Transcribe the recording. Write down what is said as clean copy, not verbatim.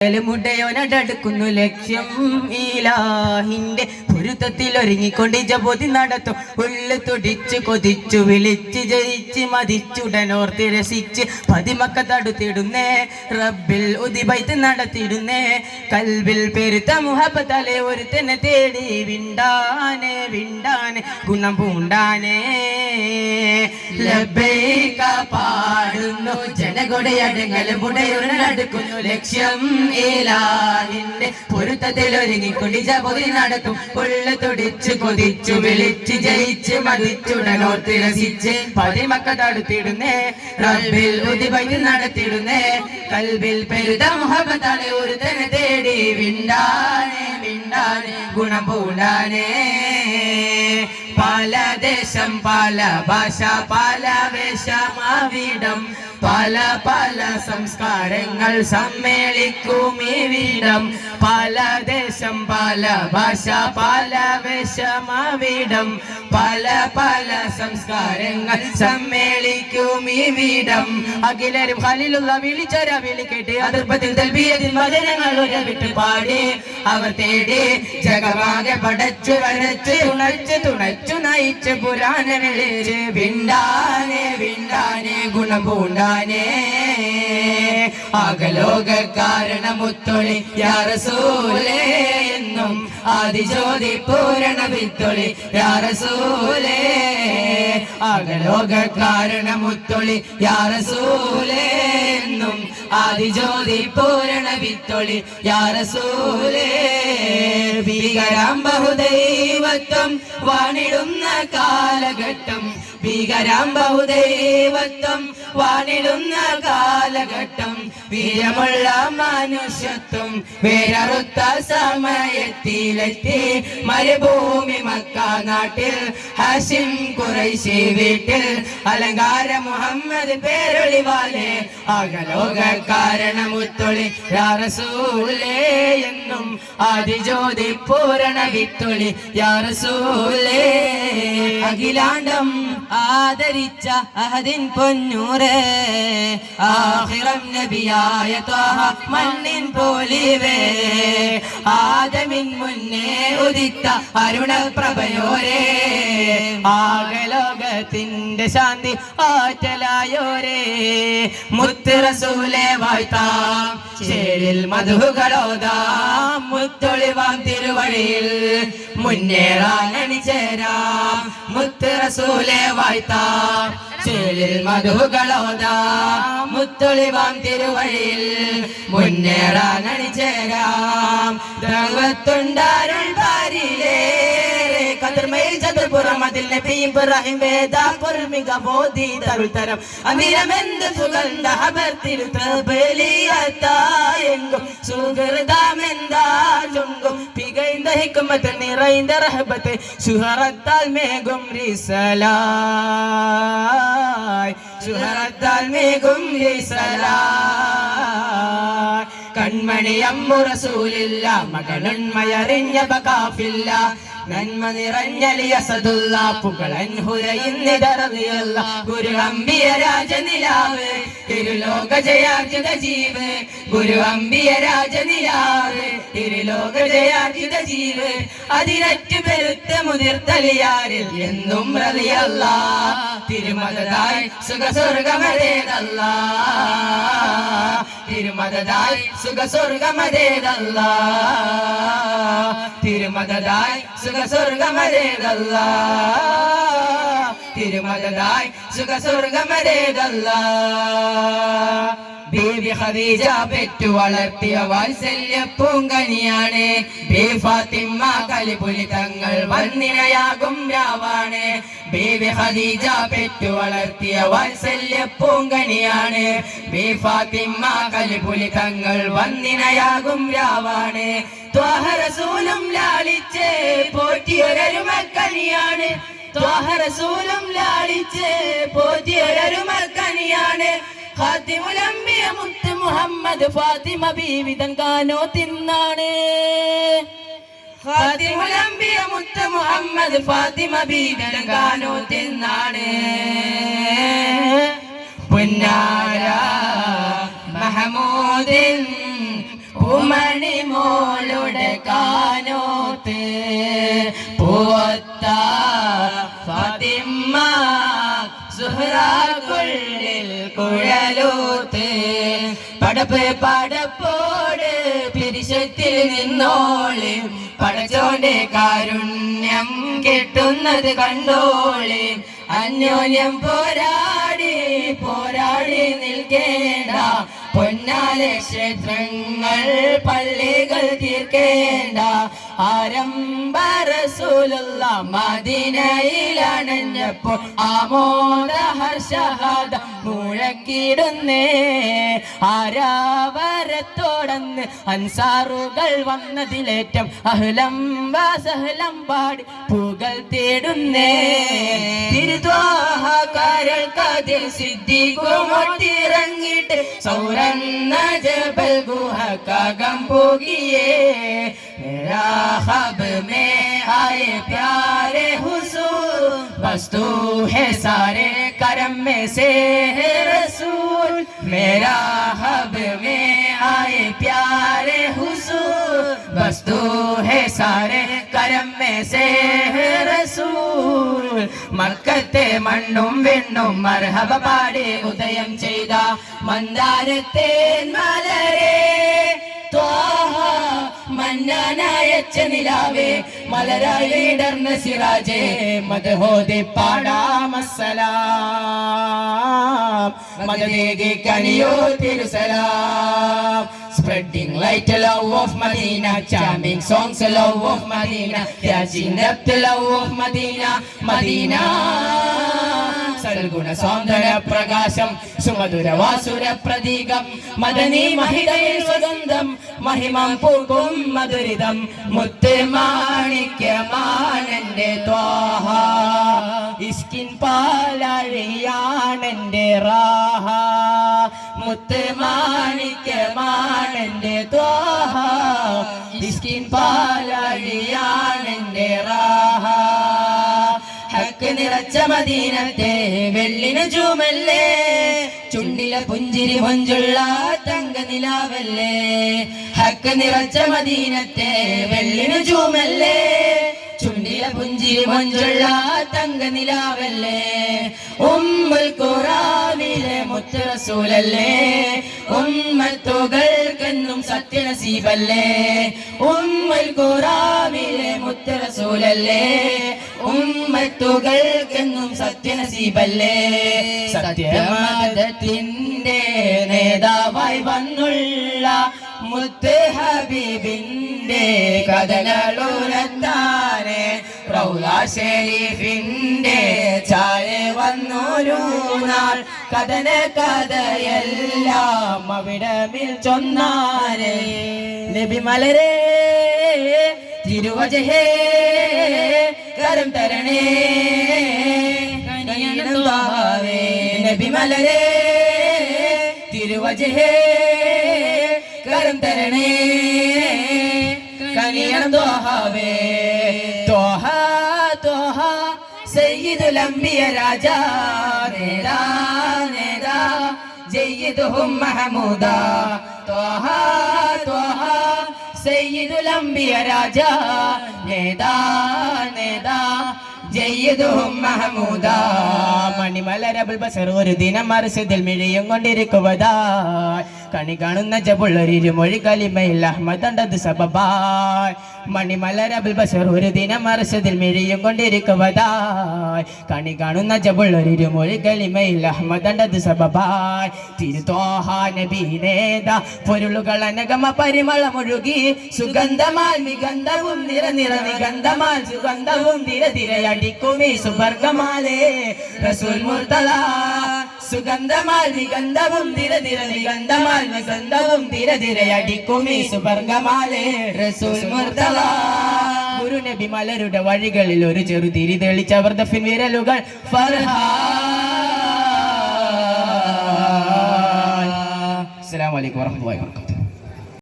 മുടയോനടുക്കുന്നു ലക്ഷ്യം ഈലാഹിന്റെ പൊരുത്തത്തിൽ ഒരുങ്ങിക്കൊണ്ട് ജപോതി നടത്തും ഉള്ളു തുടിച്ചു കൊതിച്ചു വിളിച്ച് ജയിച്ച് മതിച്ചുടനോർത്ത് രസിച്ച് പതിമക്ക തടുത്തിടുന്നേ റബ്ബിൽ ഉദിബൈത്ത് നടത്തിടുന്നേ കൽവിൽ പെരുത്ത മുഹബത്തലെ ഒരുത്തനെ തേടി വിണ്ടാനെ വിണ്ടാനെ ഗുണം പൂണ്ടാനേ ലബ്ബൈക പാടുന്നു ജനകൊടയടങ്ങൽ മുടയോനടുക്കുന്നു ലക്ഷ്യം ഈലാഹിന്റെ പൊരുത്തത്തിൽ ഒരുങ്ങിക്കൊണ്ട് ജപോതി നടത്തും ഉള്ളു തുടിച്ചു കൊതിച്ചു വിളിച്ച് ജയിച്ച് മതിച്ചുടനോർത്ത് രസിച്ച് പതിമക്ക തടുത്തിടുന്നേ റബ്ബിൽ ഉദിബൈത്ത് നടത്തിടുന്നേ കൽബിൽ പെരുത മുഹബത്താലെ ഒരുത്തനെ തേടി വിണ്ടാനെ വിണ്ടാനെ ഗുണം പൂണ്ടാനേ പല ദേശം പല ഭാഷ പല വേഷമാവിടം പല പല സംസ്കാരങ്ങൾ സമ്മേളിക്കും ഇവിടം പല ദേശം പല ഭാഷ പല വേഷമാവിടം പല പല സംസ്കാരങ്ങൾ സമ്മേളിക്കും ഇവിടം അഖിലരും ഖലീലുള്ള വിളിച്ചൊര വിളിക്കേട്ട് അതിർപ്പത്തിൽ തൽബിയത്തിൽ വചനങ്ങൾ ഉരവിട്ട് പാടി അവർ തേടി ജഗമാകെ പടച്ചു വരച്ച് തുണച്ചു നയിച്ച് പുരാണ വിളിച്ച് വിണ്ടാനെ വിണ്ടാനെ ഗുണം പൂണ്ടാനേ ആകലോക കാരണമുത്തൊളി യാ റസൂലേ എന്നും ആദിജ്യോതി പൂരണ വിത്തൊളി യാ റസൂലേ ആകലോക കാരണമുത്തൊളി യാ റസൂലേ എന്നും ആദിജ്യോതി പൂരണ വിത്തൊളി യാ റസൂലേ ഭീകരാം ബഹുദൈവത്വം വാണിടുന്ന കാലഘട്ടം ഭീകരാം ബഹുദൈവത്വം വാണിടുന്ന കാലഘട്ടം വീരമുള്ള മനുഷ്യത്വം വേരറുത്ത സമയത്തിലെത്തി മരുഭൂമി മക്ക നാട്ടിൽ ഹാഷിം ഖുറൈശി വീട്ടിൽ അലങ്കാര മുഹമ്മദ് പേരൊളിവാലെ ആകലോക കാരണമുത്തൊളി യാ റസൂലേ എന്നും ആദിജ്യോതി പൂരണ വിത്തൊളി യാ റസൂലേ അഖിലാണ്ടം ആദരിച്ച അഹദിൻ പൊന്നൂറ് ആഖിറം നബിയായ ത്വാഹ മണ്ണിൻ പോലിവേ ആദമിൻ മുന്നേ ഉദിത്ത അരുണ പ്രഭയോരേ ആകലോകത്തിന്റെ ശാന്തി ആറ്റലായോരേ മുത്ത് റസൂലേ വാഴ്ത്താം ചേരിൽ മധുകളോതാം മുത്തൊളിവാം തിരുവഴിയിൽ മുന്നേറാനണിചേരാം മുത്ത് റസൂലേ വാഴ്ത്താം ചേരിൽ മധുകളോതാം മുത്തൊളിവാം തിരുവഴിയിൽ മുന്നേറാനണിചേരാം ദ്രവത്തുണ്ടാരുൾ പാരിലേ കതിർമയിൽ ചതുർപുറം അതിൽ നബിയും ഇബ്രാഹിം വേദ പൊർമിക ബോധി തരുത്തരം അനിരമെന്ത് സുഗന്ധ ഹബർത്തിരുത്തബലിയത്തായെങ്കും സുഹൃദാമെന്താലുങ്കും പികൈന്ത ഹിക്മത്ത് നിറൈന്ത റഹബത്ത് സുഹറത്താൽ മേഘും റിസലായ് സുഹറത്താൽ മേഘും റിസലായ് കൺമണി അമ്മു റസൂലില്ല മകനുന്മയറിഞ്ഞ ബകാഫില്ല നന്മ നിറഞ്ഞലിയ സദുല്ല പുകളൻഹുരയിന്നിതറിയല്ല ഗുരു അംബിയ രാജനിലാവ് തിരുലോക ജയാർജിത ജീവ് ഗുരു അംബിയ രാജനിലാവ് തിരുലോക ജയാർജിത ജീവ് അതിരറ്റു പെരുത്ത മുതിർത്തലിയാരിൽ എന്നും റളിയല്ല തിരുമദതായി സുഖസ്വർഗമതേതല്ല തിരുമദതായി സുഖസ്വർഗമതേതല്ല തിരുമദതായി സുഖസ്വർഗമതേതല്ല തിരുമദതായി സുഖസ്വർഗമതേതല്ല ബീവി ഖദീജ പെറ്റു വളർത്തിയ വാത്സല്യ പൂങ്കനിയാണ് ബീവി ഫാത്തിമ കലിപുലി തങ്ങൾ വന്നിനയാകും രാവാണ് ബീവി ഖദീജ പെറ്റു വളർത്തിയ വാത്സല്യ പൂങ്കനിയാണ് ബീവി ഫാത്തിമ കലിപുലി തങ്ങൾ വന്നിനയാകും രാവാണ് ത്വാഹ റസൂലും ലാളിച്ച് പോറ്റിയൊരരുമക്കനിയാണ് ത്വാഹ റസൂലും ലാളിച്ച് പോറ്റിയൊരരുമക്കനിയാണ് ഖാതിമുൽ അംബിയ മുത്ത് മുഹമ്മദ് ഫാത്തിമ ബീവി തൻ കാനോ തിന്നാണ് ഖാതിമുൽ അംബിയ മുത്ത് മുഹമ്മദ് ഫാത്തിമ ബീവി തൻ കാനോ തിന്നാണ് പുന്നാര മഹമൂദിൻ കാനോത്ത് പൂവത്ത ഫാത്തിമ സുഹ്റാക്കുള്ളിൽ കുഴലൂത്ത് പടപ്പ് പടപ്പോട് പിരിശത്തിൽ നിന്നോളി പടച്ചോന്റെ കാരുണ്യം കെട്ടുന്നത് കണ്ടോളി അന്യോന്യം പോരാടി പോരാടി നിൽക്കേണ്ട പൊന്നാലെ ക്ഷേത്രങ്ങൾ പള്ളികൾ തീർക്കേണ്ട ആരംഭ റസൂലുള്ള മദീനയിലണഞ്ഞപ്പോൾ ആമോദ ഹർഷഹാദ മുഴക്കിടുന്നേ ആരാവരത്തോടന്ന് അൻസാറുകൾ വന്നതിലേറ്റം അഹ്ലം വസഹ്ലം പാടി പുകൾ തേടുന്നേ തിരുദ്വാഹ കരൾ കതിൽ സിദ്ധിക്കുമൊട്ടിറങ്ങിട്ട് സൗരന്ന ജബൽ ഗുഹക്കകം പോകിയേ मेरा ख्वाब में आए प्यारे हुजूर वस्तु है सारे करम में से है रसूल मेरा ख्वाब में आए प्यारे हुजूर वस्तु है सारे करम में से है रसूल മക്കത്തെ മണ്ണും വെണ്ണും മർഹബ പാടി ഉദയം ചെയ്ത മന്ദാരത്തെ മലരേ ത്വാഹ മന്നാനായച്ച നിലാവേ മലരായി വിടർന്ന സിറാജേ മദ്ഹോദി പാടാമസ്സലാം മദദേഗി കനിയോ തിരുസലാം Spreading light, the love of Medina, charming songs, the love of Medina, catching up the love of Medina, Medina. സൽഗുണ സൗന്ദര്യ പ്രകാശം സുമധുര വാസുര പ്രതീകം മദനി മഹിതയിൽ സുഗന്ധം മഹിമം പൂക്കും മധുരിതം മുത്ത് മാണിക്യമാണെന്റെ ത്വാഹ ഇസ്കിൻ പാലഴിയാണെന്റെ റാഹ മുത്ത് മാണിക്യമാണെന്റെ ത്വാഹ ഇസ്കിൻ പാലഴിയാണെന്റെ റാഹ ഹക്ക് നിറച്ച മദീനത്തെ വെള്ളിന് ജൂമല്ലേ ചുണ്ടിലെ പുഞ്ചിരി മൊഞ്ചുള്ള തങ്ക നിലാവല്ലേ ഹക്ക് നിറച്ച മദീനത്തെ വെള്ളിന് ജൂമല്ലേ ചുണ്ടിലെ പുഞ്ചിരി മൊഞ്ചുള്ള തങ്ക നിലാവല്ലേ ഉമ്മുൽ ഖുറാനിലെ മുത്ത് റസൂലല്ലേ ഉമ്മത്തുകൾക്കെന്നും സത്യനസീബല്ലേ ഉമ്മുൽ ഖുറാനിലെ മുത്ത് റസൂലല്ലേ ഉമ്മത്തുകൾക്കെന്നും സത്യനസീബല്ലേ സത്യമതത്തിന്റെ നേതാവായി വന്നുള്ള മുത്ത് ഹബീബിന്റെ കഥകളുരത്താനെ റൗള ഷരീഫിന്റെ ചായ വന്നൊരു നാൾ കഥന കഥയെല്ലാം അവിടമിൽ ചൊന്നാരേ നബി മലരേ തിരുവജഹേ കരം തരണേ കനിയണവാവേ നബി മലരേ തിരുവജഹേ കരം തരണേ കനിയണം ത്വാഹാവേ ത്വാഹ ത്വാഹ സയ്യിദുൽ അംബിയ രാജാ നേതാ നേതാ ജയ്യിദുഹും മഹമൂദാ ത്വാഹ ത്വാഹ സയ്യിദുൽ അംബിയ രാജാ നേതാ നേതാ ജയ്യിദുഹും മഹമൂദാ മണിമലരബുൽ ബസർ ഒരു ദിനം അർശദിൽ മിഴിയും കൊണ്ടിരിക്കുവതായി കണി കാണുന്ന ജബുള്ളൊരു മൊഴി കലിമയിൽ അഹ്മദണ്ടത് സബബായ് മണിമലരബുൽ ബസർ ഒരു ദിനം അർശദിൽ മിഴിയും കൊണ്ടിരിക്കുവതായി കണി കാണുന്ന ജബുള്ളൊരു മൊഴി കലിമയിൽ അഹ്മദണ്ടത് സബബായ് തിരുത്വാഹ നബി നേതാ പൊരുളുകൾ അനഗമ പരിമളമൊഴുകി സുഗന്ധമാൽ നിഗന്ധവും നിര നിര നിഗന്ധമാൽ സുഗന്ധവും തിര തിരയടിക്കുമീ സുവർഗമാലേ റസൂൽ മുർത്തല സുഗന്ധമാൽ നിഗന്ധവും തിര തിര നിഗന്ധമാൽ നിഗന്ധവും തിര തിരയടിക്കുമീ സുവർഗമാലേ റസൂൽ മുർത്തല ഗുരു നബി മലരുടെ വഴികളിൽ ഒരു ചെറു തിരി തെളിച്ചവർ ദഫിൻ വിരലുകൾ അസ്സലാമു അലൈക്കും വറഹ്മത്തുള്ളാഹി വബറകാതുഹു.